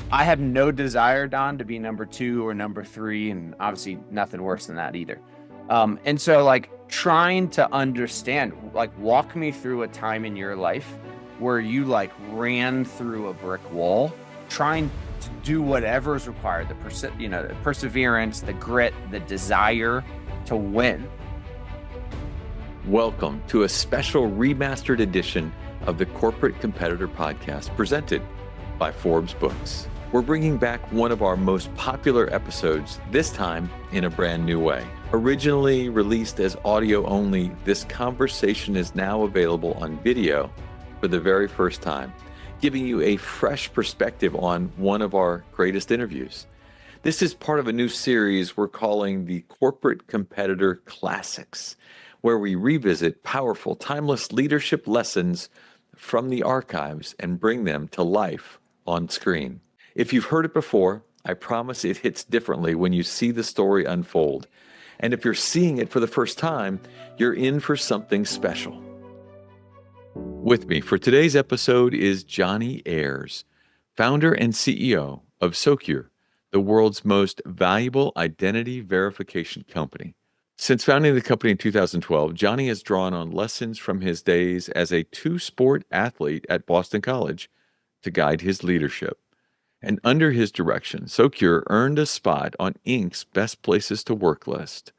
I have no desire, Don, to be number 2 or number 3, and obviously nothing worse than that either. And so like trying to understand, like walk me through a time in your life where you like ran through a brick wall, trying to do whatever is required, the perseverance, the grit, the desire to win. Welcome to a special remastered edition of the Corporate Competitor Podcast presented by Forbes Books. We're bringing back one of our most popular episodes, this time in a brand new way. Originally released as audio only, this conversation is now available on video for the very first time, giving you a fresh perspective on one of our greatest interviews. This is part of a new series we're calling the Corporate Competitor Classics, where we revisit powerful, timeless leadership lessons from the archives and bring them to life on screen. If you've heard it before, I promise it hits differently when you see the story unfold. And if you're seeing it for the first time, you're in for something special. With me for today's episode is Johnny Ayers, founder and CEO of Socure, the world's most valuable identity verification company. Since founding the company in 2012, Johnny has drawn on lessons from his days as a two-sport athlete at Boston College to guide his leadership. And under his direction, Socure earned a spot on Inc.'s Best Places to Work list.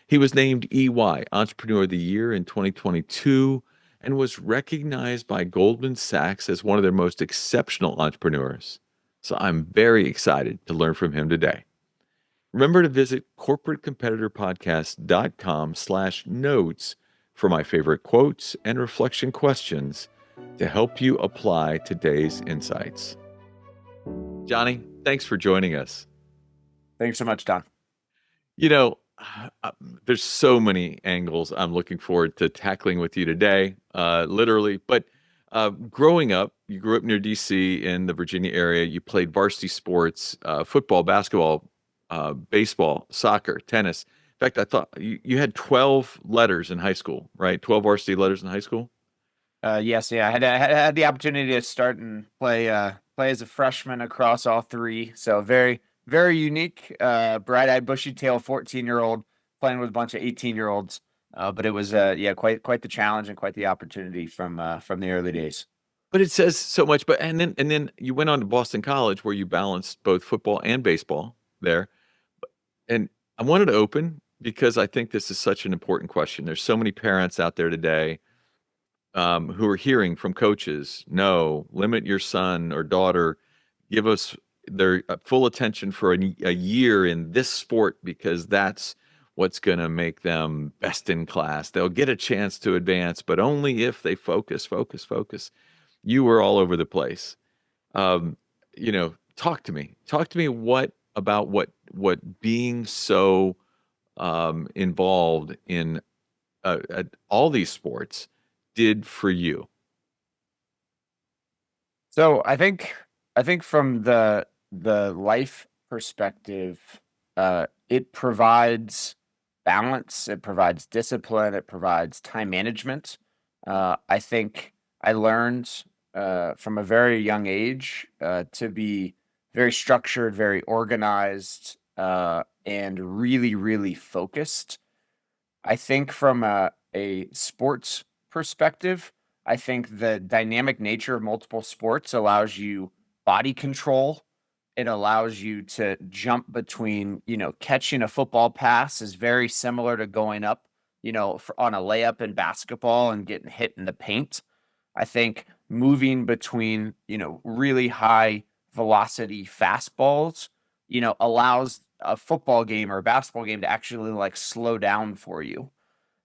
He was named EY Entrepreneur of the Year in 2022 and was recognized by Goldman Sachs as one of their most exceptional entrepreneurs. So I'm very excited to learn from him today. Remember to visit corporatecompetitorpodcast.com/notes for my favorite quotes and reflection questions to help you apply today's insights. Johnny, thanks for joining us. Thanks so much, Don. You know, there's so many angles I'm looking forward to tackling with you today, literally. But growing up, you grew up near D.C. in the Virginia area. You played varsity sports, football, basketball, baseball, soccer, tennis. In fact, I thought you had 12 letters in high school, right? 12 varsity letters in high school? Yes, yeah, I had the opportunity to start and play as a freshman across all three. So very, very unique, bright-eyed, bushy-tailed 14-year-old playing with a bunch of 18-year-olds. But it was quite the challenge and quite the opportunity from the early days. But it says so much. But and then you went on to Boston College, where you balanced both football and baseball there. And I wanted to open because I think this is such an important question. There's so many parents out there today who are hearing from coaches, no, limit your son or daughter, give us their full attention for a year in this sport because that's what's going to make them best in class. They'll get a chance to advance, but only if they focus. You were all over the place. Talk to me. What being so involved in all these sports did for you. So I think from the life perspective, it provides balance, it provides discipline, it provides time management. I think I learned from a very young age to be very structured, very organized, and really, really focused. I think from a sports perspective, I think the dynamic nature of multiple sports allows you body control. It allows you to jump between, catching a football pass is very similar to going up, on a layup in basketball and getting hit in the paint. I think moving between, really high velocity fastballs, allows a football game or a basketball game to actually like slow down for you.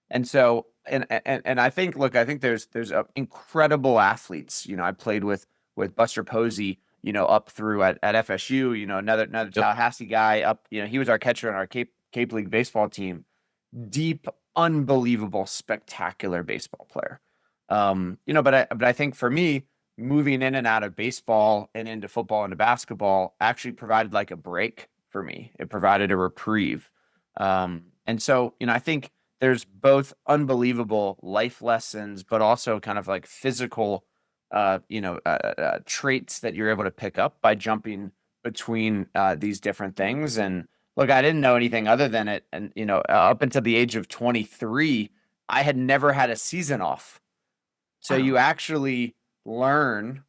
And so, and I think, look, I think there's incredible athletes. I played with Buster Posey, up through at FSU. Another Tallahassee guy up. He was our catcher on our Cape League baseball team. Deep, unbelievable, spectacular baseball player. But I think for me, moving in and out of baseball and into football and to basketball actually provided like a break for me. It provided a reprieve. And so, I think there's both unbelievable life lessons, but also kind of like physical, traits that you're able to pick up by jumping between these different things. And look, I didn't know anything other than it. And, up until the age of 23, I had never had a season off. So you Wow. actually learn,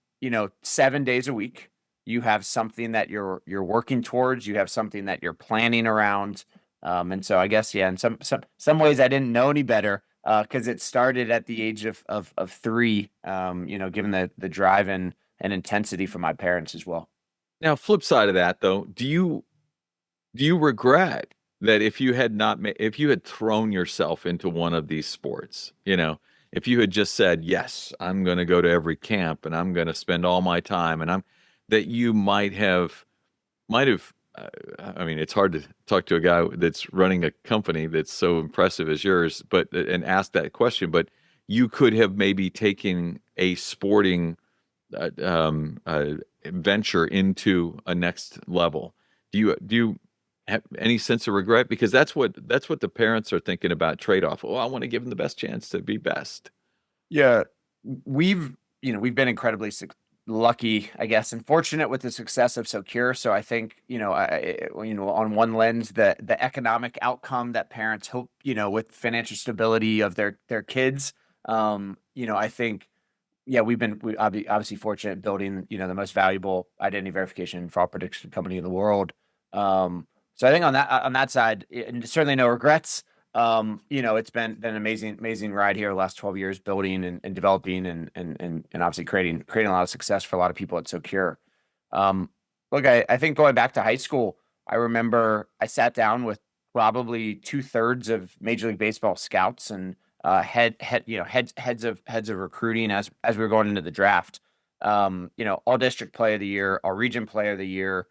7 days a week. You have something that you're working towards. You have something that you're planning around. And so I guess, yeah, in some ways I didn't know any better because it started at the age of 3. Given the drive and intensity from my parents as well. Now, flip side of that, though, do you regret that if you had not if you had thrown yourself into one of these sports, if you had just said, yes, I'm going to go to every camp and I'm going to spend all my time and that you might have I mean, it's hard to talk to a guy that's running a company that's so impressive as yours, but and ask that question, but you could have maybe taken a sporting uh, um, uh, venture into a next level. Do you have any sense of regret? Because that's what the parents are thinking about trade-off. Oh, I want to give them the best chance to be best. Yeah, we've been incredibly lucky, I guess, and fortunate with the success of Socure. So I think, on one lens, the economic outcome that parents hope, with financial stability of their kids. I think, yeah, obviously fortunate building, the most valuable identity verification and fraud prediction company in the world. So I think on that side, and certainly no regrets. It's been an amazing ride here the last 12 years, building and developing and obviously creating a lot of success for a lot of people at Socure. Um, Look, I think going back to high school, I remember I sat down with probably 2/3 of Major League Baseball scouts and heads of recruiting as we were going into the draft. All district player of the year, all region player of the year,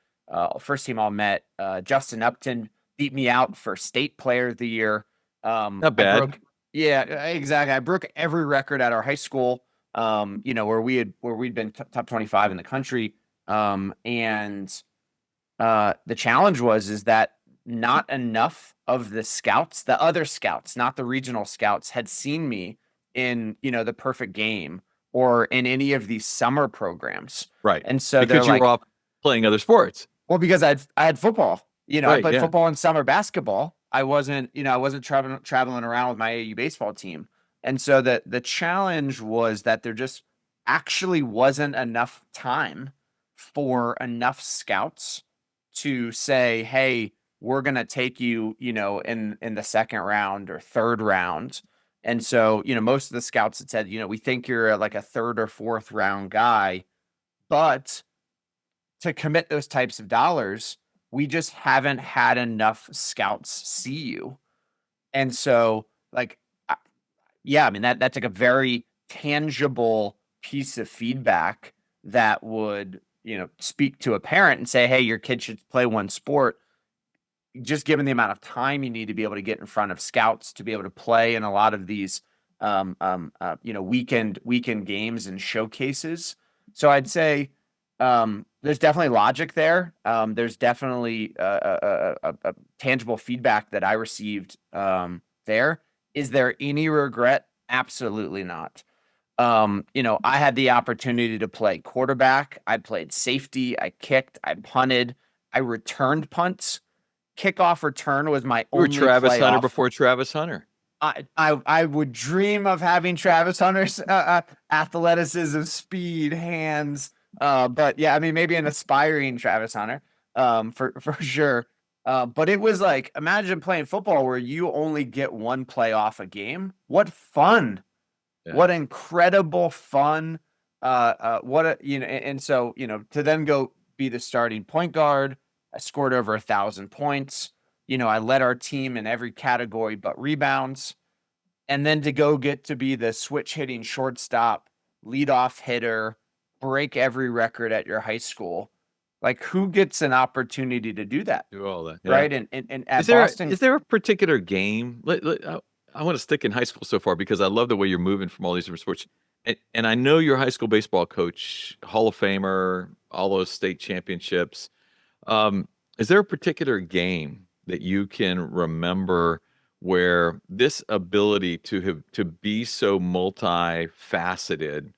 first team all met. Justin Upton beat me out for state player of the year. Not I bad. broke, yeah, exactly. I broke every record at our high school. Where we'd been top 25 in the country. And the challenge is that not enough of the scouts, the other scouts, not the regional scouts, had seen me in, the perfect game or in any of these summer programs. Right. And so they're Because you were like, off playing other sports. well, because I had football. I Right. played Yeah. football and summer basketball. I wasn't traveling around with my AU baseball team. And so the challenge was that there just actually wasn't enough time for enough scouts to say, "Hey, we're going to take you, in the second round or third round." And so, most of the scouts had said, "We think you're like a third or fourth round guy, but to commit those types of dollars, we just haven't had enough scouts see you." And so, like, yeah, I mean that's like a very tangible piece of feedback that would, speak to a parent and say, "Hey, your kid should play one sport." Just given the amount of time you need to be able to get in front of scouts to be able to play in a lot of these, weekend games and showcases. So I'd say there's definitely logic there. There's definitely a tangible feedback that I received there. Is there any regret? Absolutely not. I had the opportunity to play quarterback. I played safety. I kicked. I punted. I returned punts. Kickoff return was my You were only Travis Hunter playoff. before Travis Hunter. I would dream of having Travis Hunter's athleticism, speed, hands. But yeah, I mean, maybe an aspiring Travis Hunter, for sure. But it was like, imagine playing football where you only get one playoff a game. What fun! Yeah. What incredible fun! And so to then go be the starting point guard. I scored over 1,000 points. I led our team in every category but rebounds. And then to go get to be the switch hitting shortstop, leadoff hitter, break every record at your high school. Like, who gets an opportunity to do that? Do all that. Yeah. Right. And at Is there Boston, is there a particular game? I want to stick in high school so far because I love the way you're moving from all these different sports. And I know your high school baseball coach, Hall of Famer, all those state championships. Is there a particular game that you can remember where this ability to be so multifaceted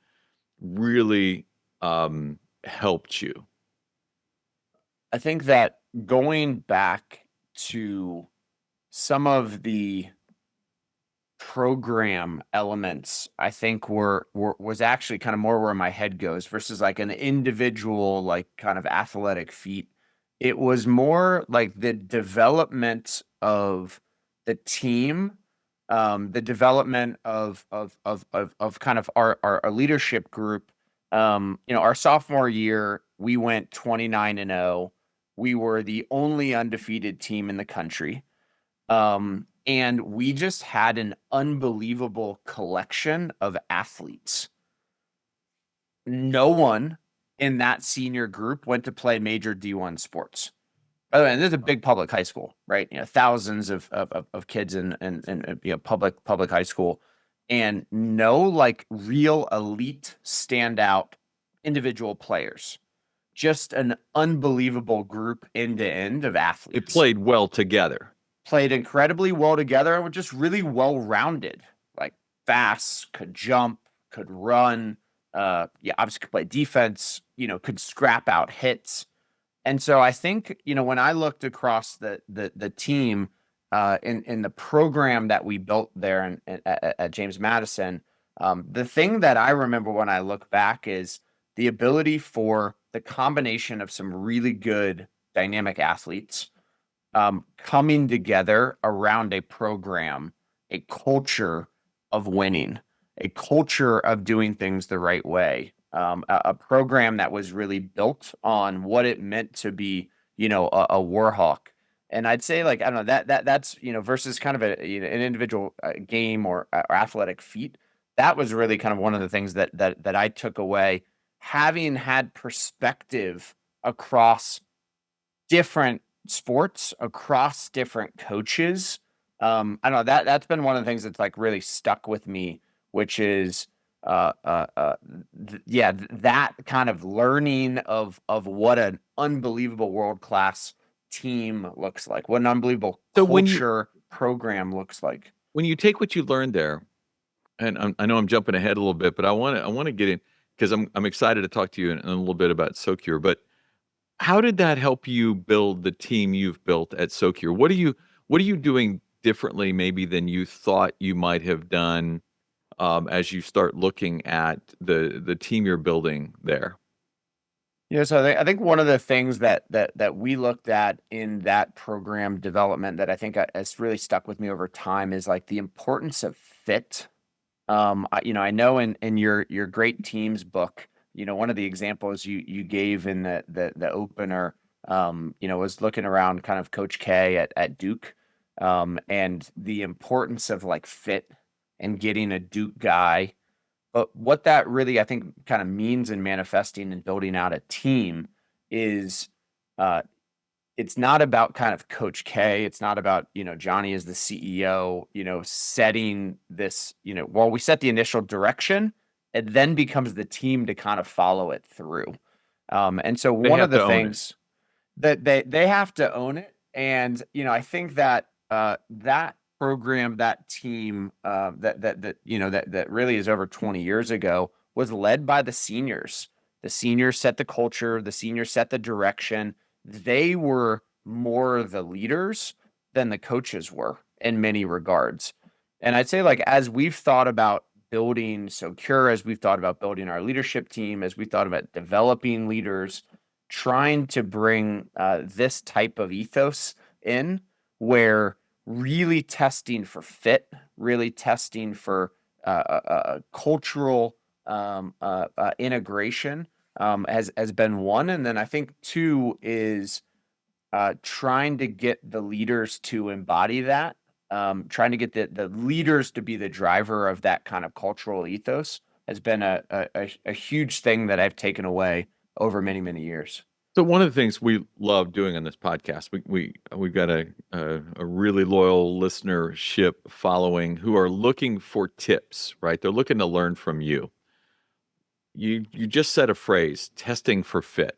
really helped you? I think that going back to some of the program elements, I think was actually kind of more where my head goes versus like an individual, like kind of athletic feat. It was more like the development of the team, the development of kind of our leadership group. Our sophomore year, we went 29-0. We were the only undefeated team in the country. And we just had an unbelievable collection of athletes. No one in that senior group went to play major D1 sports. By the way, and this is a big public high school, right? Thousands of kids in public high school, and no like real elite standout individual players. Just an unbelievable group end to end of athletes. It played well together. Played incredibly well together and were just really well-rounded, like fast, could jump, could run, obviously could play defense, could scrap out hits. And so I think, when I looked across the team in the program that we built there at James Madison, the thing that I remember when I look back is the ability for the combination of some really good dynamic athletes coming together around a program, a culture of winning, a culture of doing things the right way, a program that was really built on what it meant to be, a war hawk. And I'd say, like, I don't know, that's versus kind of an individual game or athletic feat. That was really kind of one of the things that I took away, having had perspective across different sports, across different coaches. I don't know, that's been one of the things that's like really stuck with me, which is that kind of learning of what an unbelievable world-class team looks like, what an unbelievable So culture program looks like. when you take what you learned there, and I know I'm jumping ahead a little bit, but I want to get in because I'm excited to talk to you in a little bit about Socure. But how did that help you build the team you've built at Socure? What are you doing differently maybe than you thought you might have done as you start looking at the team you're building there? So I think one of the things that we looked at in that program development that I think has really stuck with me over time is like the importance of fit. I know in your great teams book, one of the examples you gave in the opener, was looking around kind of Coach K at Duke, and the importance of like fit and getting a Duke guy. But what that really, I think, kind of means in manifesting and building out a team is, uh, it's not about kind of Coach K. It's not about, Johnny as the CEO, setting this, well, we set the initial direction, it then becomes the team to kind of follow it through. And so They one of have the to own it. things that they have to own it. And, I think that that program, that team, that really is over 20 years ago, was led by the seniors. The seniors set the culture, the seniors set the direction. They were more the leaders than the coaches were in many regards. And I'd say, like, as we've thought about building Socure, as we've thought about building our leadership team, as we thought about developing leaders, trying to bring this type of ethos in, where really testing for fit, really testing for cultural integration has been one. And then I think two is trying to get the leaders to embody that, trying to get the leaders to be the driver of that kind of cultural ethos has been a huge thing that I've taken away over many, many years. So one of the things we love doing on this podcast, we've got a really loyal listenership following who are looking for tips, right? They're looking to learn from you. You just said a phrase, testing for fit.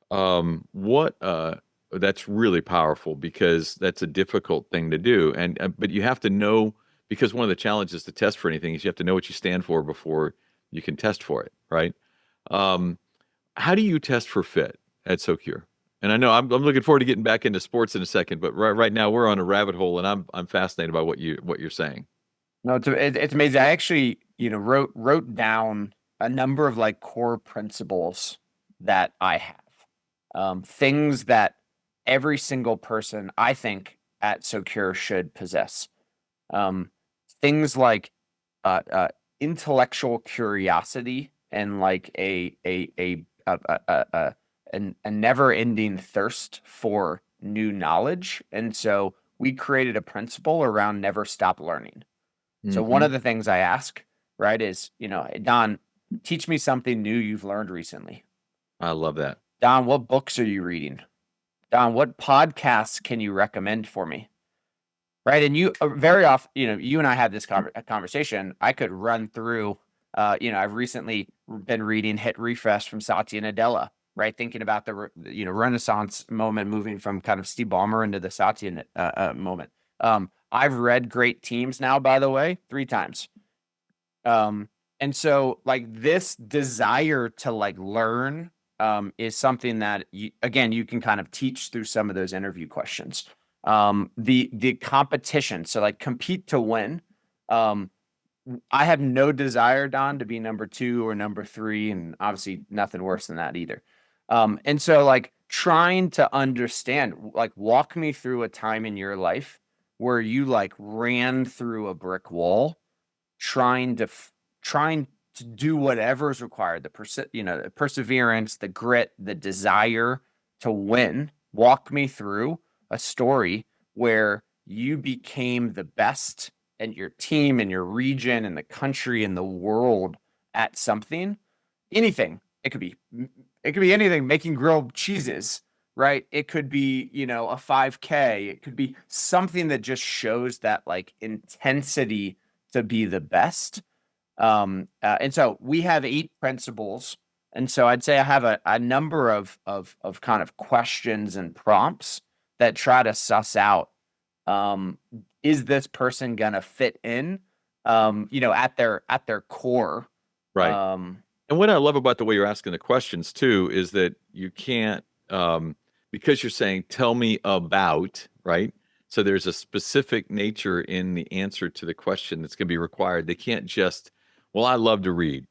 What that's really powerful because that's a difficult thing to do, and but you have to know, because one of the challenges to test for anything is you have to know what you stand for before you can test for it, right? How do you test for fit at Socure? And I know I'm looking forward to getting back into sports in a second, but right now we're on a rabbit hole, and I'm fascinated by what you're saying. No, it's amazing. I actually, wrote down a number of like core principles that I have. Things that every single person I think at Socure should possess. Um, Things like uh, uh, intellectual curiosity and like a never-ending thirst for new knowledge. And so we created a principle around never stop learning. So one Hmm. of the things I ask, right, is, "Hey, Don, teach me something new you've learned recently. I love that. Don, what books are you reading? Don, what podcasts can you recommend for me?" Right. And you very often, you and I had this conversation. I could run through, I've recently been reading Hit Refresh from Satya Nadella, right? Thinking about the, Renaissance moment, moving from kind of Steve Ballmer into the Satya moment. I've read Great Teams now, by the way, 3 times. And so like this desire to like learn is something that again, you can kind of teach through some of those interview questions. The competition, so like compete to win. Um, I have no desire, Don, to be number 2 or number 3, and obviously nothing worse than that either. And so like trying to understand, like walk me through a time in your life where you like ran through a brick wall trying to trying to do whatever is required, the perseverance, the grit, the desire to win. Walk me through a story where you became the best and your team and your region and the country and the world at something. Anything. It could be anything, making grilled cheeses, right? It could be, a 5K. It could be something that just shows that like intensity to be the best. And so we have 8 principles. And so I'd say I have a number of kind of questions and prompts that try to suss out, um, is this person gonna fit in, at their core. Right. Um, And what I love about the way you're asking the questions too is that you can't, because you're saying, tell me about, right? So there's a specific nature in the answer to the question that's going to be required. They can't just, well, I love to read,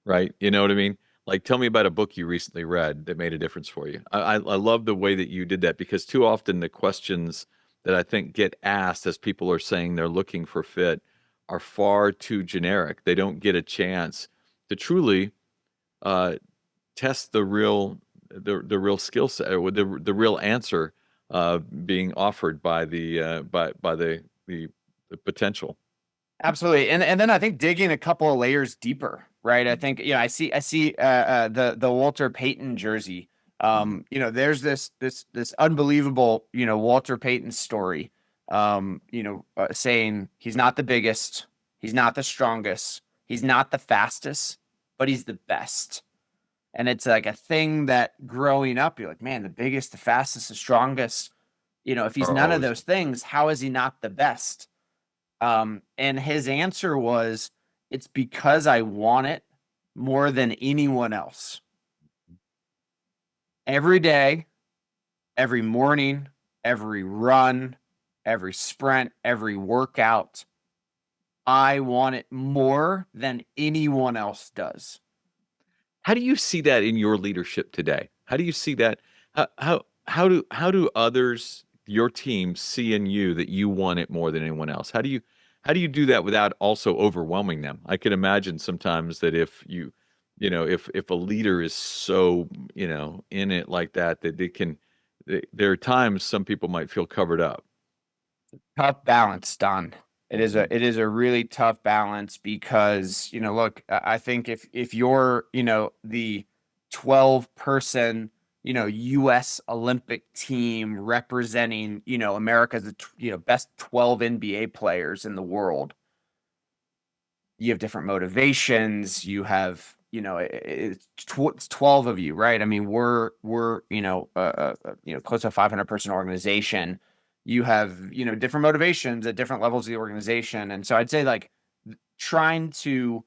right? You know what I mean? Like, tell me about a book you recently read that made a difference for you. I love the way that you did that because too often the questions that I think get asked as people are saying they're looking for fit are far too generic. They don't get a chance to truly uh, test the real skill set or the real answer being offered by the potential. Absolutely. And then I think digging a couple of layers deeper, right? I think, I see the Walter Payton jersey. There's this unbelievable, Walter Payton story. Saying he's not the biggest, he's not the strongest, he's not the fastest, but he's the best. And it's like a thing that growing up, you're like, man, the biggest, the fastest, the strongest, if he's Are none of always those things, how is he not the best? And his answer was, it's because I want it more than anyone else. Every day, every morning, every run, every sprint, every workout, I want it more than anyone else does. How do you see that in your leadership today? How do you see that? How do others, your team, see in you that you want it more than anyone else? How do you do that without also overwhelming them? I can imagine sometimes that if if a leader is so in it like that that there are times some people might feel covered up. Tough balance, Don. It is a really tough balance because, look, I think if you're, the 12-person, US Olympic team representing, America's, best 12 NBA players in the world, you have different motivations. You have, it's 12 of you, right? I mean, we're close to a 500-person organization. You have, different motivations at different levels of the organization. And so I'd say like trying to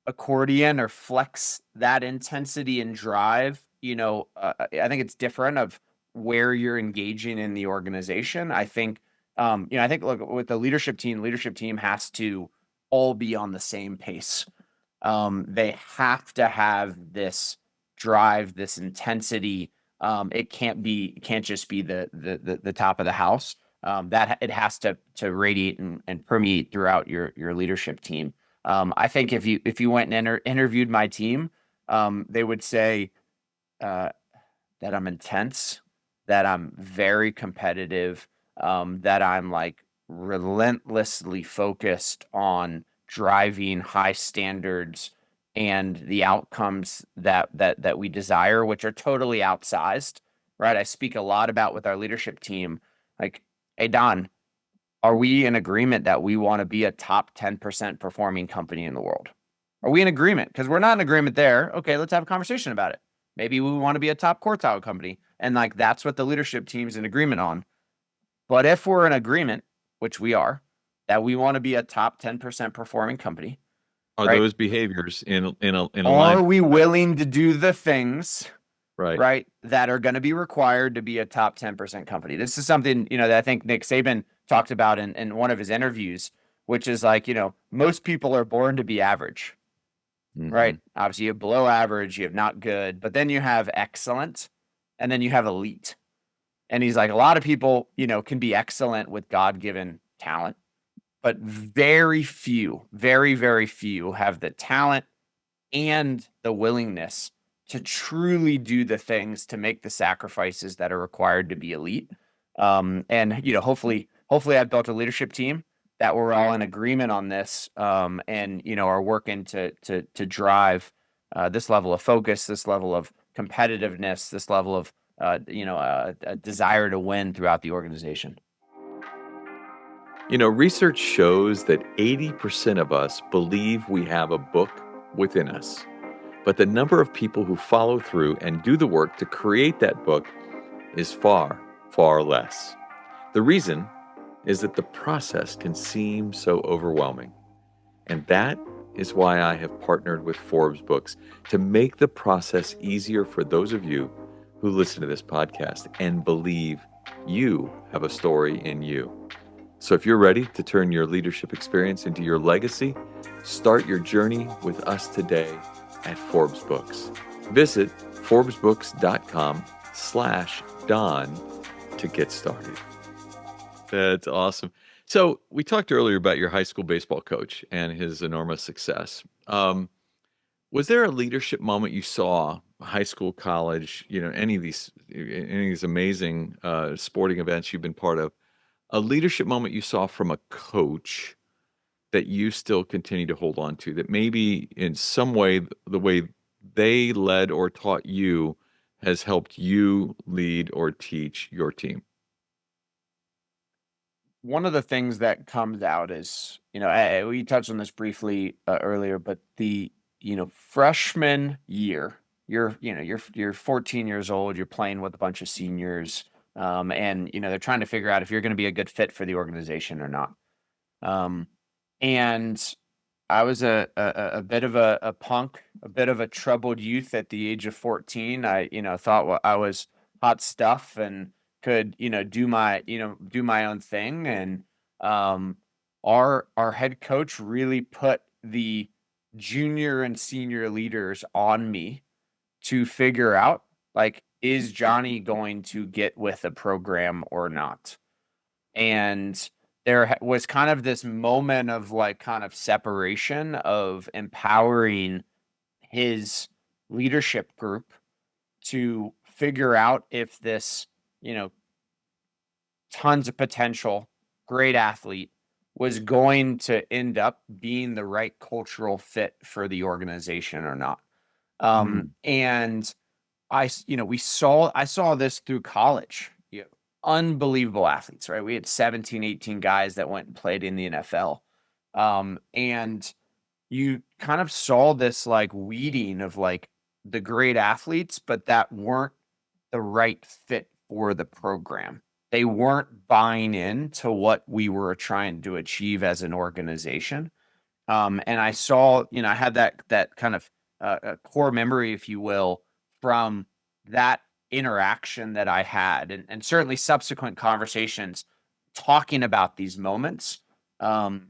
accordion or flex that intensity and drive, I think it's different of where you're engaging in the organization. I think, I think look with the leadership team has to all be on the same pace. They have to have this drive, this intensity. It can't just be the top of the house. That it has to radiate and permeate throughout your leadership team. I think if you went and interviewed my team, they would say uh, that I'm intense, that I'm very competitive, that I'm like relentlessly focused on driving high standards and the outcomes that we desire, which are totally outsized, right? I speak a lot about with our leadership team, like, hey Don, are we in agreement that we want to be a top 10% performing company in the world? Are we in agreement? Because we're not in agreement there. Okay, let's have a conversation about it. Maybe we want to be a top quartile company. And like that's what the leadership team's in agreement on. But if we're in agreement, which we are, that we want to be a top 10% performing company, Are right? those behaviors in Are alignment? we willing to do the things, Right. right, that are going to be required to be a top 10% company? This is something, that I think Nick Saban talked about in one of his interviews, which is like, most people are born to be average, Hmm. right? Obviously, you have below average, you have not good, but then you have excellent, and then you have elite. And he's like, a lot of people, can be excellent with God given talent, but very few, very, very few have the talent and the willingness to truly do the things to make the sacrifices that are required to be elite. And hopefully, I've built a leadership team that we're all in agreement on this, and are working to drive this level of focus, this level of competitiveness, this level of a desire to win throughout the organization. Research shows that 80% of us believe we have a book within us, but the number of people who follow through and do the work to create that book is far, far less. The reason is that the process can seem so overwhelming. And that is why I have partnered with Forbes Books to make the process easier for those of you who listen to this podcast and believe you have a story in you. So if you're ready to turn your leadership experience into your legacy, start your journey with us today at Forbes Books. Visit forbesbooks.com/Don to get started. That's awesome. So we talked earlier about your high school baseball coach and his enormous success. Was there a leadership moment you saw, high school, college, any of these amazing sporting events you've been part of, a leadership moment you saw from a coach that you still continue to hold on to, that maybe in some way the way they led or taught you has helped you lead or teach your team? One of the things that comes out is, we touched on this briefly earlier, but the, freshman year, you're 14 years old, you're playing with a bunch of seniors, and they're trying to figure out if you're going to be a good fit for the organization or not. And I was a bit of a punk, a bit of a troubled youth at the age of 14. I, thought I was hot stuff and could, do my own thing. And our head coach really put the junior and senior leaders on me to figure out, like, is Johnny going to get with the program or not? And there was kind of this moment of like kind of separation of empowering his leadership group to figure out if this, tons of potential, great athlete was going to end up being the right cultural fit for the organization or not. Mm. And I saw this through college. Unbelievable athletes, right? We had 17, 18 guys that went and played in the NFL. And you kind of saw this like weeding of like the great athletes, but that weren't the right fit for the program. They weren't buying into what we were trying to achieve as an organization. And I saw, I had that kind of core memory, if you will, from that interaction that I had, and certainly subsequent conversations talking about these moments. Um,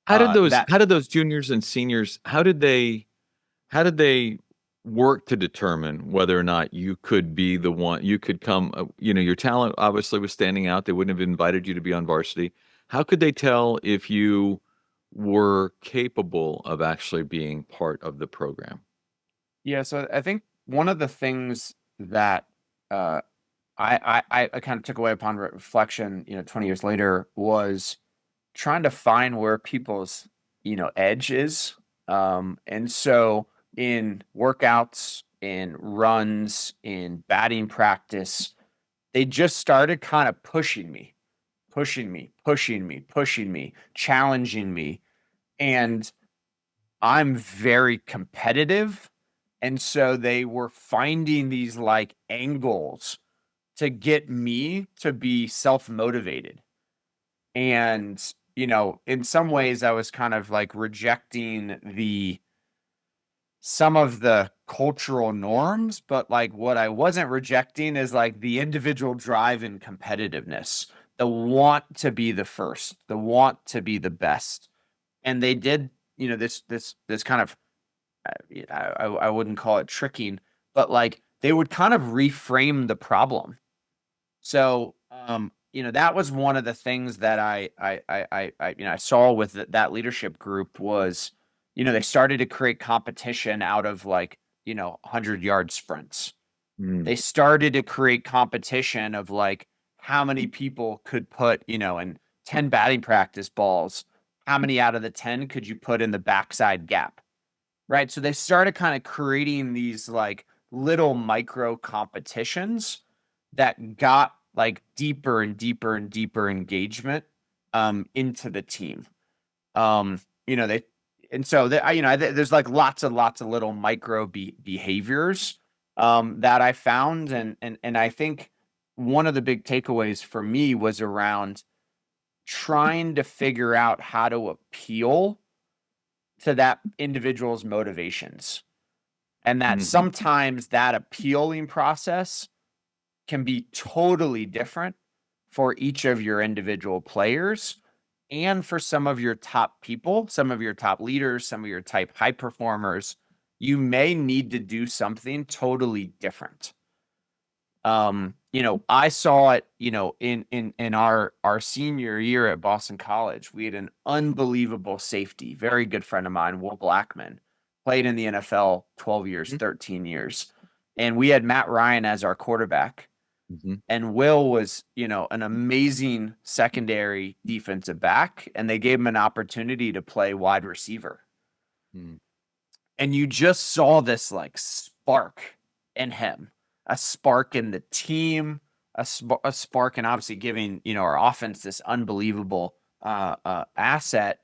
that How did those juniors and seniors, how did they work to determine whether or not you could be the one, you could come, your talent obviously was standing out. They wouldn't have invited you to be on varsity. How could they tell if you were capable of actually being part of the program? Yeah, so I think one of the things that uh, I kind of took away upon reflection, 20 years later, was trying to find where people's, edge is. And so in workouts, in runs, in batting practice, they just started kind of pushing me, challenging me. And I'm very competitive. And so they were finding these like angles to get me to be self-motivated. And, in some ways I was kind of like rejecting some of the cultural norms, but like what I wasn't rejecting is like the individual drive and competitiveness, the want to be the first, the want to be the best. And they did, this kind of, I wouldn't call it tricking, but like they would kind of reframe the problem. So, that was one of the things that I saw with that leadership group was, they started to create competition out of like, 100-yard sprints. Mm. They started to create competition of like how many people could put, in 10 batting practice balls, how many out of the 10 could you put in the backside gap? Right. So they started kind of creating these like little micro competitions that got like deeper and deeper and deeper engagement into the team. They and so that there's like lots and lots of little micro behaviors that I found, and I think one of the big takeaways for me was around trying to figure out how to appeal to that individual's motivations, and that Mhm. sometimes that appealing process can be totally different for each of your individual players and for some of your top people, some of your top leaders, some of your type high performers. You may need to do something totally different. I saw it, in our senior year at Boston College. We had an unbelievable safety, very good friend of mine, Will Blackman, played in the NFL 12 years, Mhm. 13 years. And we had Matt Ryan as our quarterback. Mhm. And Will was, an amazing secondary defensive back, and they gave him an opportunity to play wide receiver. Mm. And you just saw this like spark in him, a spark in the team, a spark, and obviously giving, our offense this unbelievable asset.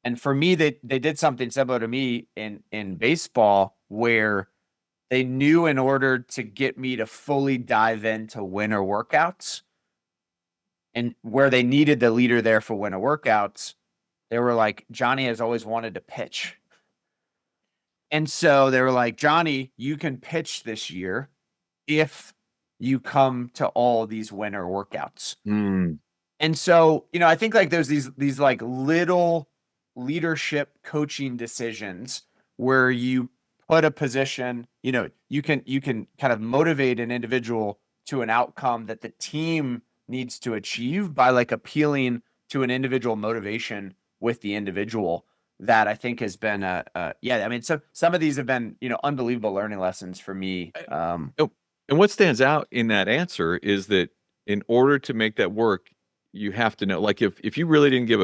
And for me, they did something similar to me in baseball, where they knew in order to get me to fully dive into winter workouts, and where they needed the leader there for winter workouts, they were like, Johnny has always wanted to pitch. And so they were like, Johnny, you can pitch this year if you come to all these winter workouts. Mm. And so, I think like there's these like little leadership coaching decisions where you put a position, you can kind of motivate an individual to an outcome that the team needs to achieve by like appealing to an individual motivation with the individual. That I think has been yeah, I mean, some of these have been, unbelievable learning lessons for me. Oh, and what stands out in that answer is that in order to make that work, you have to know, like if you really didn't give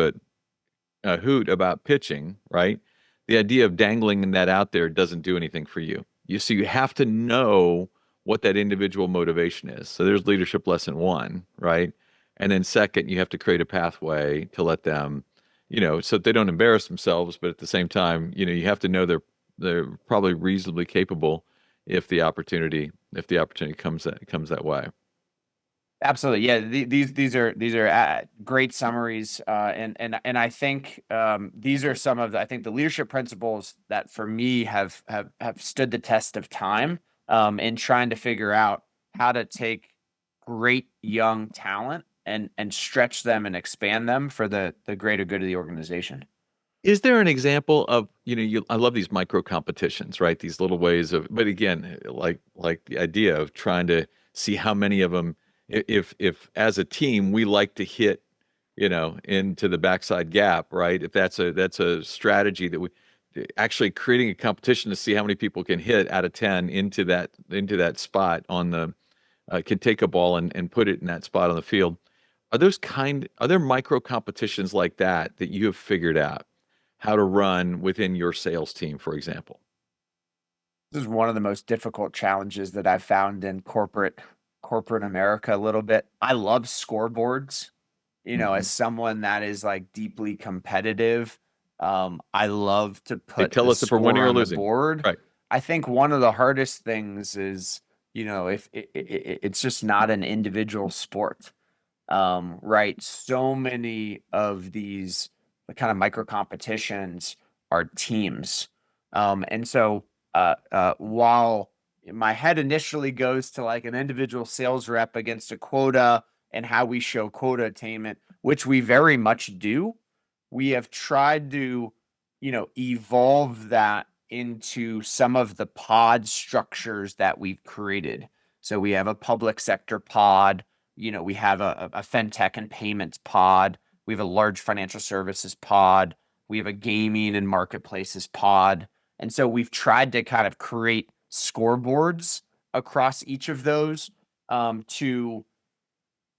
a hoot about pitching, right? The idea of dangling that out there doesn't do anything for you. So you have to know what that individual motivation is. So there's leadership lesson one, right? And then second, you have to create a pathway to let them, so that they don't embarrass themselves, but at the same time, you have to know they're probably reasonably capable if the opportunity comes that way. Absolutely. Yeah. These are great summaries. And I think these are some of I think the leadership principles that for me have stood the test of time in trying to figure out how to take great young talent and stretch them and expand them for the greater good of the organization. Is there an example of, I love these micro competitions, right? These little ways of, but again, like the idea of trying to see how many of them, if as a team we like to hit, into the backside gap, right? If that's a strategy that we actually creating a competition to see how many people can hit out of 10 into that spot on the can take a ball and put it in that spot on the field. Are there micro competitions like that you have figured out how to run within your sales team, for example? This is one of the most difficult challenges that I've found in corporate America a little bit. I love scoreboards, Hmm. as someone that is like deeply competitive. I love to They put tell the us if we're winning score or on the losing. board. Right. I think one of the hardest things is, if it's just not an individual sport. Right? So many of these kind of micro competitions are teams. And so while my head initially goes to like an individual sales rep against a quota and how we show quota attainment, which we very much do, we have tried to, evolve that into some of the pod structures that we've created. So we have a public sector pod, we have a fintech and payments pod. We have a large financial services pod. We have a gaming and marketplaces pod. And so we've tried to kind of create scoreboards across each of those to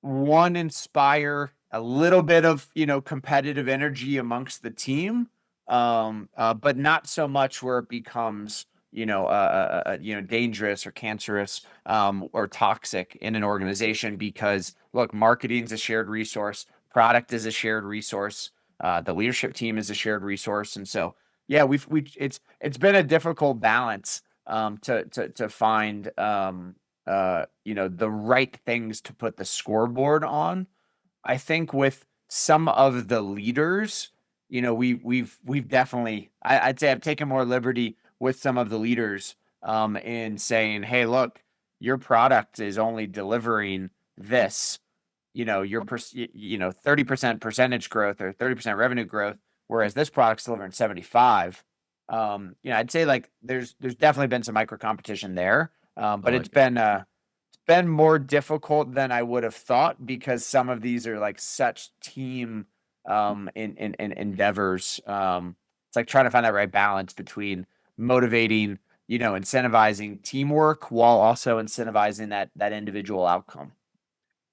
one, inspire a little bit of, competitive energy amongst the team, but not so much where it becomes, dangerous or cancerous, or toxic in an organization. Because look, marketing is a shared resource, product is a shared resource, the leadership team is a shared resource, and so yeah, it's been a difficult balance to find the right things to put the scoreboard on. I think with some of the leaders, we've definitely, I'd say I've taken more liberty with some of the leaders in saying, hey, look, your product is only delivering this, your 30% percentage growth or 30% revenue growth, whereas this product's delivering 75. I'd say like there's definitely been some micro competition there. I But like it. it's been more difficult than I would have thought, because some of these are like such team in endeavors. It's like trying to find that right balance between motivating, incentivizing teamwork while also incentivizing that individual outcome.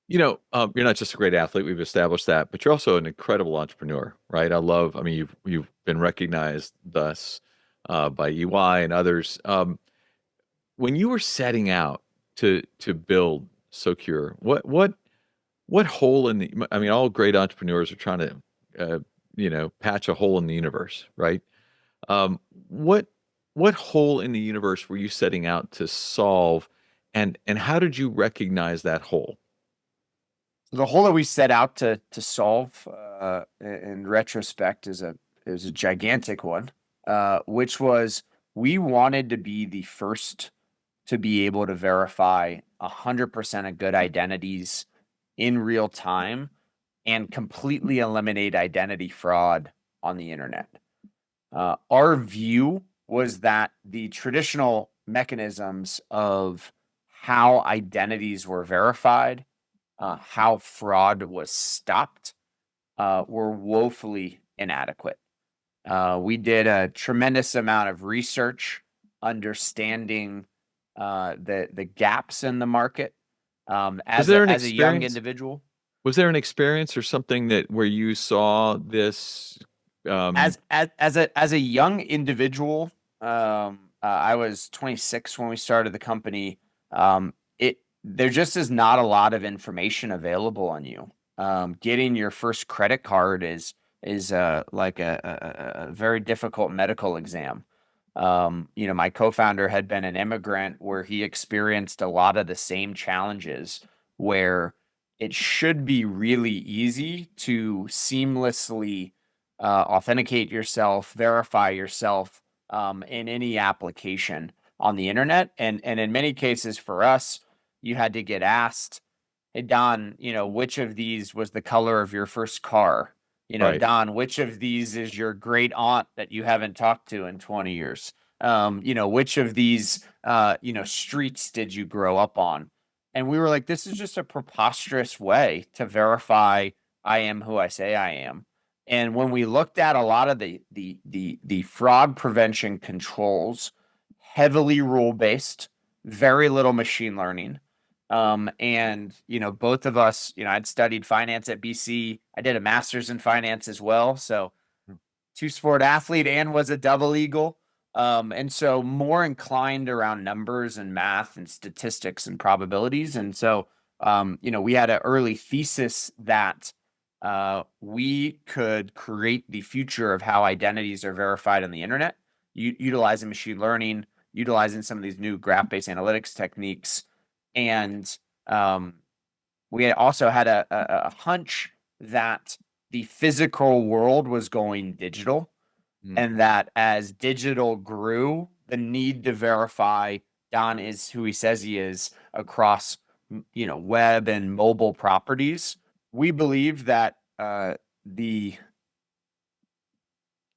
You're not just a great athlete, we've established that, but you're also an incredible entrepreneur, right? I mean, you've been recognized thus by EY and others. When you were setting out to build Socure, what hole in the, I mean, all great entrepreneurs are trying to, patch a hole in the universe, right? Um, what what hole in the universe were you setting out to solve, and how did you recognize that hole? So the hole that we set out to solve, in retrospect, is a gigantic one, which was we wanted to be the first to be able to verify 100% of good identities in real time and completely eliminate identity fraud on the internet. Our view was that the traditional mechanisms of how identities were verified, how fraud was stopped, were woefully inadequate. We did a tremendous amount of research understanding the gaps in the market, Was as there an a young experience? individual. Was there an experience or something that where you saw this? Um, As a young individual, I was 26 when we started the company. It There just is not a lot of information available on you. Getting your first credit card is like a very difficult medical exam. My co-founder had been an immigrant where he experienced a lot of the same challenges, where it should be really easy to seamlessly authenticate yourself, verify yourself in any application on the internet. And in many cases for us, you had to get asked, hey, Don, which of these was the color of your first car? Right. Don, which of these is your great aunt that you haven't talked to in 20 years? Which of these, streets did you grow up on? And we were like, this is just a preposterous way to verify I am who I say I am. And when we looked at a lot of the fraud prevention controls, heavily rule based, very little machine learning. And both of us, I'd studied finance at BC. I did a master's in finance as well. So two-sport athlete and was a double eagle. And so more inclined around numbers and math and statistics and probabilities. And so, we had an early thesis that we could create the future of how identities are verified on the internet, utilizing machine learning, utilizing some of these new graph-based analytics techniques. And we also had a hunch that the physical world was going digital, and that as digital grew, the need to verify Don is who he says he is across web and mobile properties. We believe that the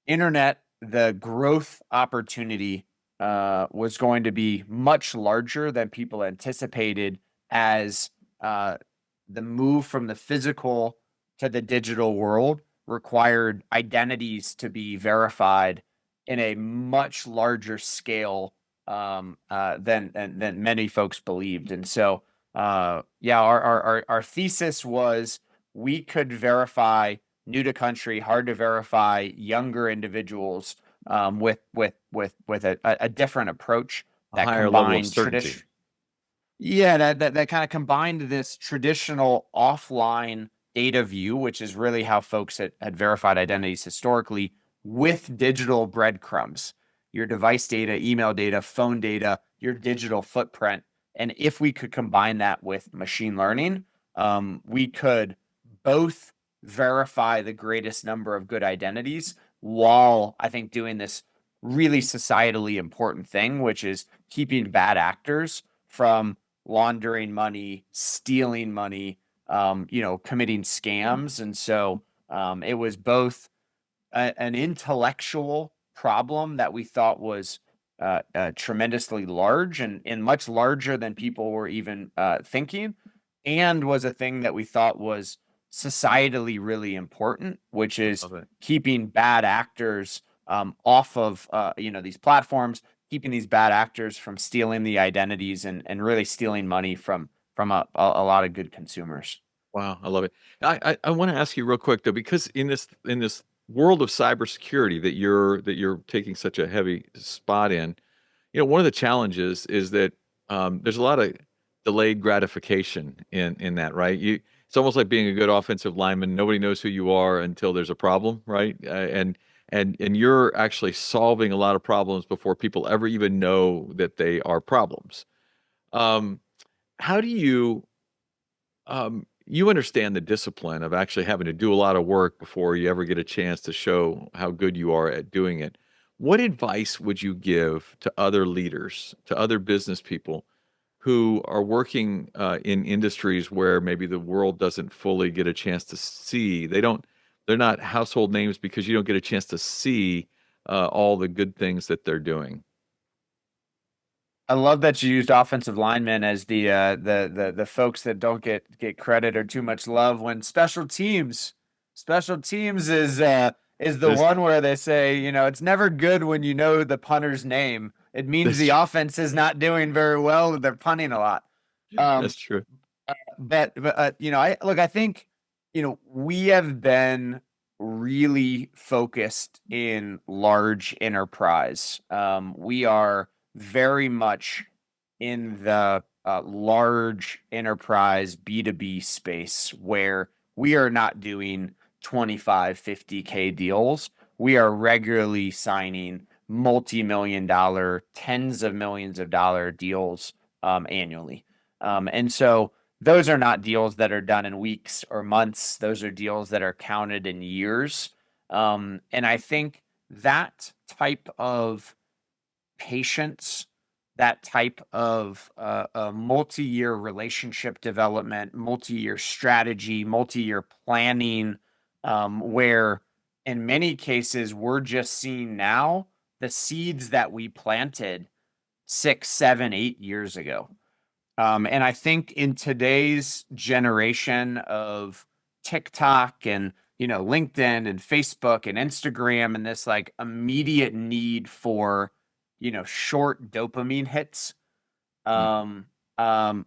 internet, the growth opportunity was going to be much larger than people anticipated as the move from the physical to the digital world required identities to be verified in a much larger scale than many folks believed. And so, our thesis was we could verify new to country, hard to verify younger individuals with a different approach A that higher level of combined certainty. tradition. Yeah, that kind of combined this traditional offline data view, which is really how folks had verified identities historically, with digital breadcrumbs, your device data, email data, phone data, your digital footprint. And if we could combine that with machine learning, we could both verify the greatest number of good identities while I think doing this really societally important thing, which is keeping bad actors from laundering money, stealing money, committing scams. And so it was both an intellectual problem that we thought was tremendously large and much larger than people were even thinking, and was a thing that we thought was societally really important, which is Love it. keeping bad actors off of these platforms, keeping these bad actors from stealing the identities and really stealing money from a lot of good consumers. Wow, I love it. I want to ask you real quick though, because in this world of cybersecurity that you're taking such a heavy spot in, one of the challenges is that there's a lot of delayed gratification in that, right? It's almost like being a good offensive lineman. Nobody knows who you are until there's a problem, right? And you're actually solving a lot of problems before people ever even know that they are problems. Um, how do you understand the discipline of actually having to do a lot of work before you ever get a chance to show how good you are at doing it? What advice would you give to other leaders, to other business people who are working in industries where maybe the world doesn't fully get a chance to see? They're not household names because you don't get a chance to see all the good things that they're doing. I love that you used offensive linemen as the folks that don't get credit or too much love when special teams is the This, one where they say, it's never good when you know the punter's name. It means the this, offense is not doing very well. They're punting a lot. Um, that's true. I think, we have been really focused in large enterprise. We are very much in the large enterprise B2B space where we are not doing 25, 50K deals. We are regularly signing multi-million dollar, tens of millions of dollar deals annually. And so those are not deals that are done in weeks or months. Those are deals that are counted in years. And I think that type of patience that type of multi-year relationship development, multi-year strategy, multi-year planning, where in many cases we're just seeing now the seeds that we planted 6, 7, 8 years ago. And I think in today's generation of TikTok and LinkedIn and Facebook and Instagram and this like immediate need for short dopamine hits, um, um,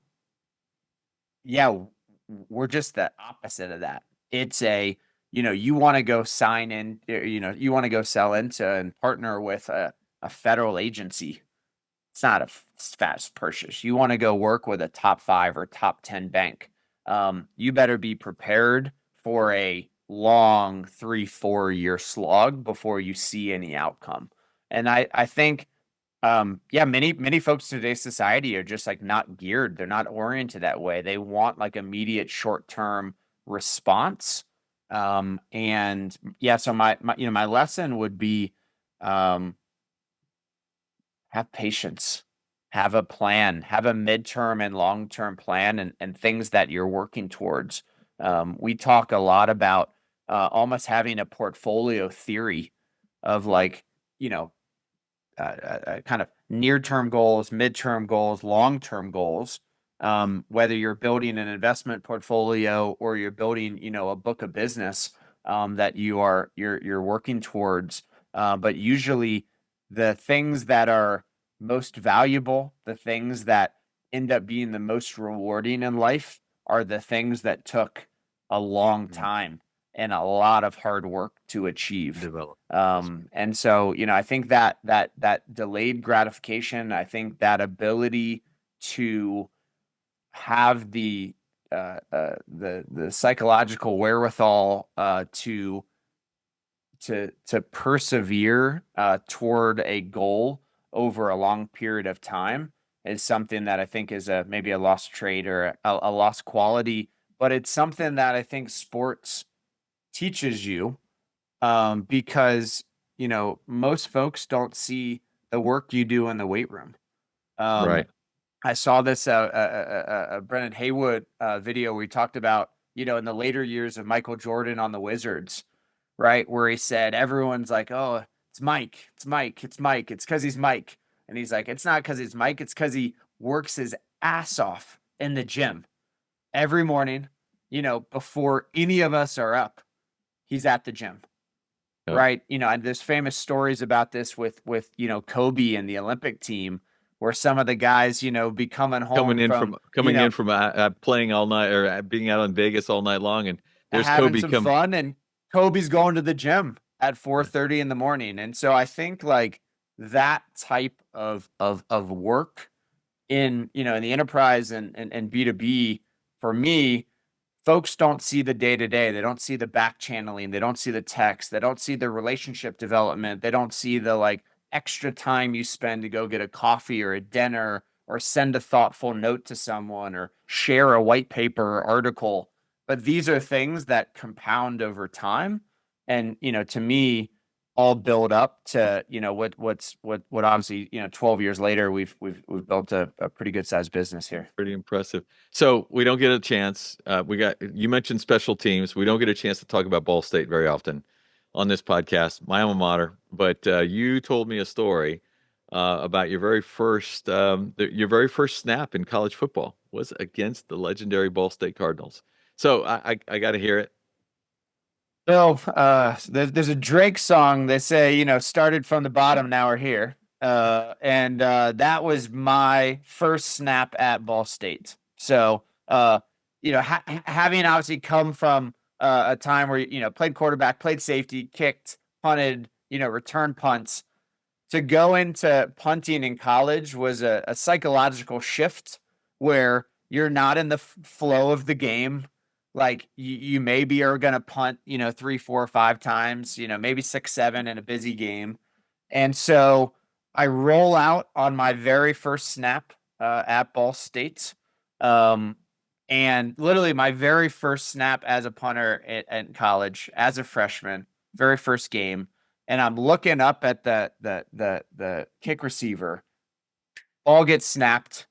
yeah, we're just the opposite of that. It's you want to go sign in, you want to go sell into and partner with a federal agency. It's not a fast purchase. You want to go work with a top 5 or top 10 bank. You better be prepared for a long 3-4 year slog before you see any outcome. And I think, many folks in today's society are just like not geared. They're not oriented that way. They want like immediate short-term response. And yeah, so my lesson would be, have patience, have a plan, have a midterm and long-term plan and things that you're working towards. We talk a lot about almost having a portfolio theory of like, you know, kind of near-term goals, midterm goals, long-term goals. Whether you're building an investment portfolio or you're building, a book of business that you're working towards. But usually the things that are most valuable, the things that end up being the most rewarding in life are the things that took a long time and a lot of hard work to achieve. Develop. And so, I think that delayed gratification, I think that ability to have the psychological wherewithal to persevere toward a goal over a long period of time is something that I think is maybe a lost trait or a lost quality, but it's something that I think sports teaches you, because most folks don't see the work you do in the weight room. Right. I saw this Brennan Haywood video where he talked about in the later years of Michael Jordan on the Wizards, right, where he said everyone's like, oh, it's Mike, it's Mike, it's Mike, it's because he's Mike, and he's like, it's not because he's Mike, it's because he works his ass off in the gym every morning, before any of us are up. He's at the gym. Yep. Right. And there's famous stories about this with Kobe and the Olympic team, where some of the guys, be coming home in from playing all night or being out in Vegas all night long, and there's having Kobe some fun, and Kobe's going to the gym at 4:30 in the morning. And so I think like that type of work in in the enterprise and B2B, for me, folks don't see the day-to-day. They don't see the back channeling. They don't see the text. They don't see the relationship development. They don't see the like extra time you spend to go get a coffee or a dinner or send a thoughtful note to someone or share a white paper or article. But these are things that compound over time. And, to me, all build up to, what obviously, 12 years later, we've built a pretty good sized business here. Pretty impressive. So we don't get a chance. You mentioned special teams. We don't get a chance to talk about Ball State very often on this podcast, my alma mater. But you told me a story about your very first snap in college football was against the legendary Ball State Cardinals. So I got to hear it. So there's a Drake song. They say, started from the bottom, now we're here. And that was my first snap at Ball State. So, having obviously come from a time where, played quarterback, played safety, kicked, punted, returned punts, to go into punting in college was a psychological shift where you're not in the flow of the game. Like you maybe are going to punt, 3, 4, 5 times, maybe 6, 7 in a busy game. And so I roll out on my very first snap at Ball State. And literally my very first snap as a punter in college as a freshman, very first game. And I'm looking up at the kick receiver. ball gets snapped.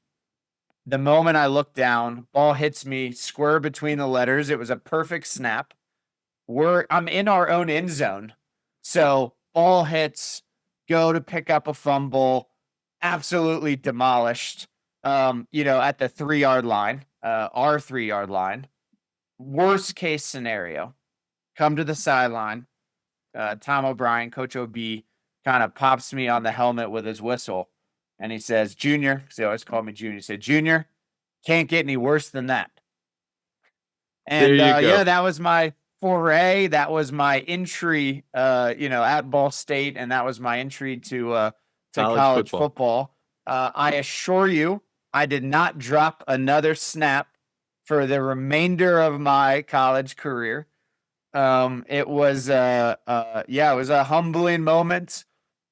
The moment I look down, ball hits me square between the letters. It was a perfect snap. I'm in our own end zone. So ball hits, go to pick up a fumble, absolutely demolished. At the 3 yard line, our 3 yard line. Worst case scenario, come to the sideline. Tom O'Brien, Coach OB, kind of pops me on the helmet with his whistle. And he says, Junior, because they always call me Junior. He said, Junior, can't get any worse than that. There And you go. that was my foray. That was my entry, at Ball State, and that was my entry to College college football. football. I assure you, I did not drop another snap for the remainder of my college career. It was it was a humbling moment.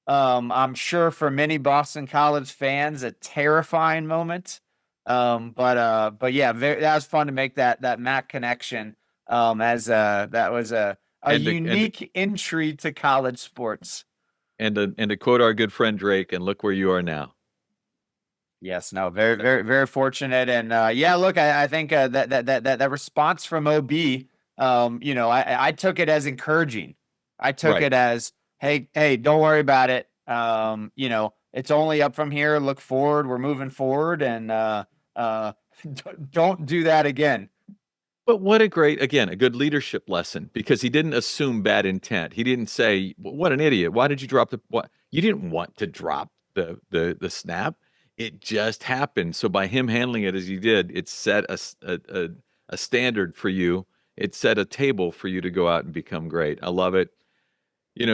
I'm sure for many Boston College fans, a terrifying moment. But yeah, that was fun to make that Mac connection. As that was a And unique entry to college sports. to quote our good friend Drake, and look where you are now. Yes, no, very, very, very fortunate, and look, I think that response from OB, I took it as encouraging. I took Right. it as, hey, don't worry about it. It's only up from here. Look forward. We're moving forward, and don't do that again. But what a good leadership lesson, because he didn't assume bad intent. He didn't say, "What an idiot! Why did you drop the what?" You didn't want to drop the snap. It just happened. So by him handling it as he did, it set a standard for you. It set a table for you to go out and become great. I love it.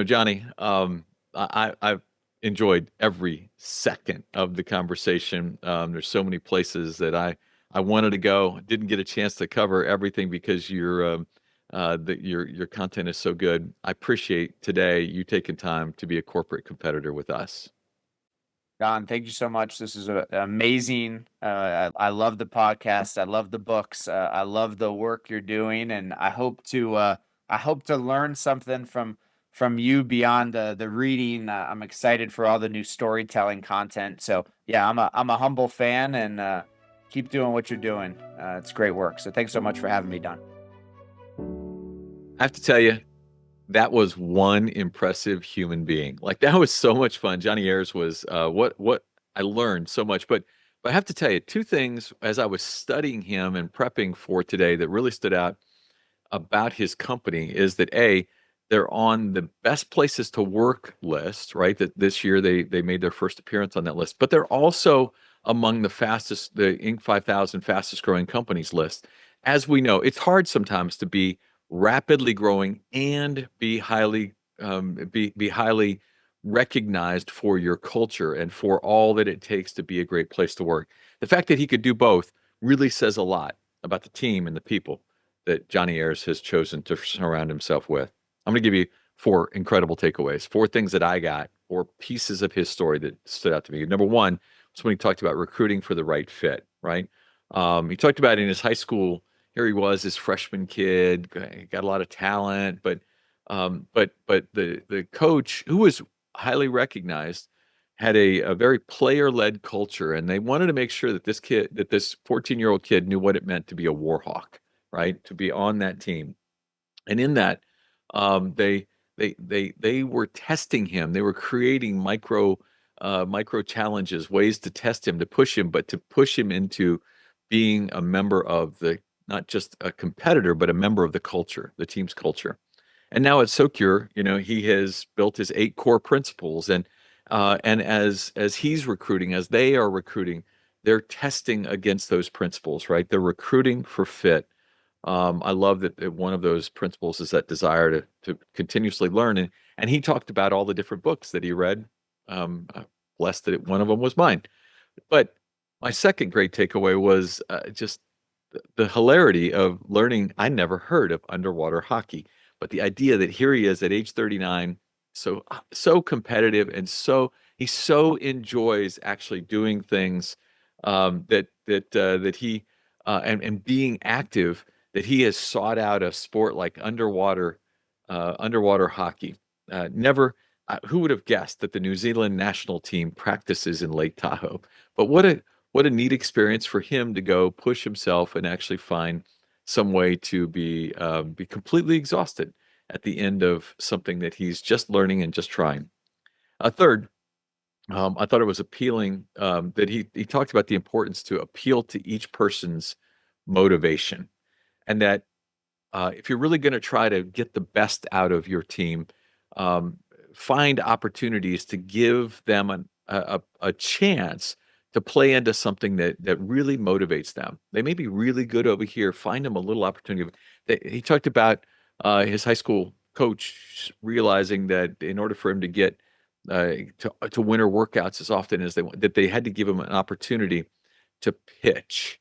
Johnny, I've enjoyed every second of the conversation. There's so many places that I wanted to go, didn't get a chance to cover everything because your content is so good. I appreciate today you taking time to be a corporate competitor with us. Don, thank you so much. This is amazing. I love the podcast. I love the books. I love the work you're doing, and I hope to learn something from you beyond the reading. I'm excited for all the new storytelling content. So yeah, I'm a humble fan, and keep doing what you're doing. It's great work. So thanks so much for having me, Don. I have to tell you, that was one impressive human being. Like, that was so much fun. Johnny Ayers was what I learned so much. But I have to tell you, two things as I was studying him and prepping for today that really stood out about his company is that they're on the best places to work list, right? That this year they made their first appearance on that list, but they're also among the Inc. 5000 fastest growing companies list. As we know, it's hard sometimes to be rapidly growing and be highly recognized for your culture and for all that it takes to be a great place to work. The fact that he could do both really says a lot about the team and the people that Johnny Ayers has chosen to surround himself with. I'm going to give you four incredible takeaways, four things that I got, or pieces of his story that stood out to me. Number one was when he talked about recruiting for the right fit, right? He talked about in his high school, here he was, this freshman kid, got a lot of talent, but the coach, who was highly recognized, had a very player-led culture, and they wanted to make sure that this 14-year-old kid knew what it meant to be a war hawk, right? To be on that team. And in that, they they were testing him. They were creating micro challenges, ways to test him, to push him, but to push him into being a member of the, not just a competitor, but a member of the culture, the team's culture. And now at Socure, he has built his 8 core principles, and as he's recruiting, as they are recruiting, they're testing against those principles, right? They're recruiting for fit. I love that one of those principles is that desire to continuously learn. And he talked about all the different books that he read. Blessed that one of them was mine. But my second great takeaway was just the hilarity of learning. I never heard of underwater hockey, but the idea that here he is at age 39, so competitive, and he so enjoys actually doing things that he and being active, that he has sought out a sport like underwater hockey. Never Who would have guessed that the New Zealand national team practices in Lake Tahoe? But what a neat experience for him to go push himself and actually find some way to be completely exhausted at the end of something that he's just learning and just trying. A third, I thought it was appealing that he talked about the importance to appeal to each person's motivation, and that if you're really going to try to get the best out of your team, um, find opportunities to give them a chance to play into something that really motivates them. They may be really good over here. Find them a little opportunity. He talked about his high school coach realizing that in order for him to get to winter workouts as often as they want, that they had to give him an opportunity to pitch.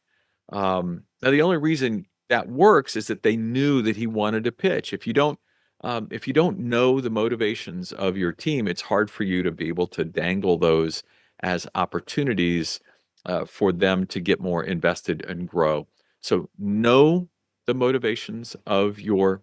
Now, the only reason that works is that they knew that he wanted to pitch. If you don't know the motivations of your team, it's hard for you to be able to dangle those as opportunities for them to get more invested and grow. So know the motivations of your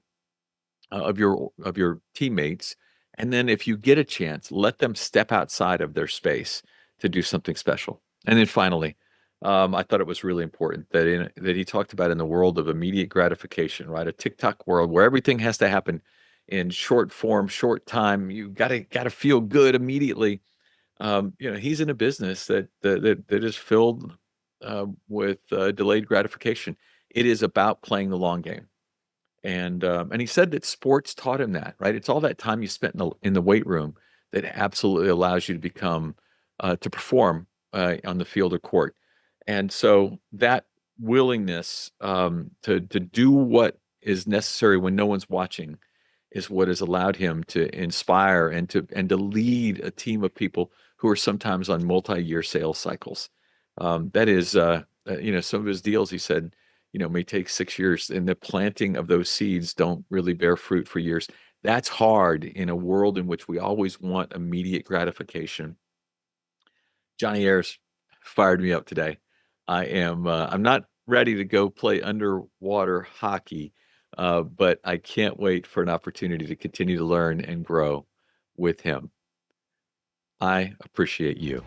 teammates, and then if you get a chance, let them step outside of their space to do something special. And then finally, I thought it was really important that he talked about in the world of immediate gratification, right? A TikTok world where everything has to happen in short form, short time. You gotta feel good immediately. He's in a business that is filled with delayed gratification. It is about playing the long game. And he said that sports taught him that, right? It's all that time you spent in the weight room that absolutely allows you to become to perform on the field or court. And so that willingness to do what is necessary when no one's watching is what has allowed him to inspire and to lead a team of people who are sometimes on multi-year sales cycles. That is, some of his deals, he said, may take 6 years, and the planting of those seeds don't really bear fruit for years. That's hard in a world in which we always want immediate gratification. Johnny Ayers fired me up today. I'm not ready to go play underwater hockey, but I can't wait for an opportunity to continue to learn and grow with him. I appreciate you.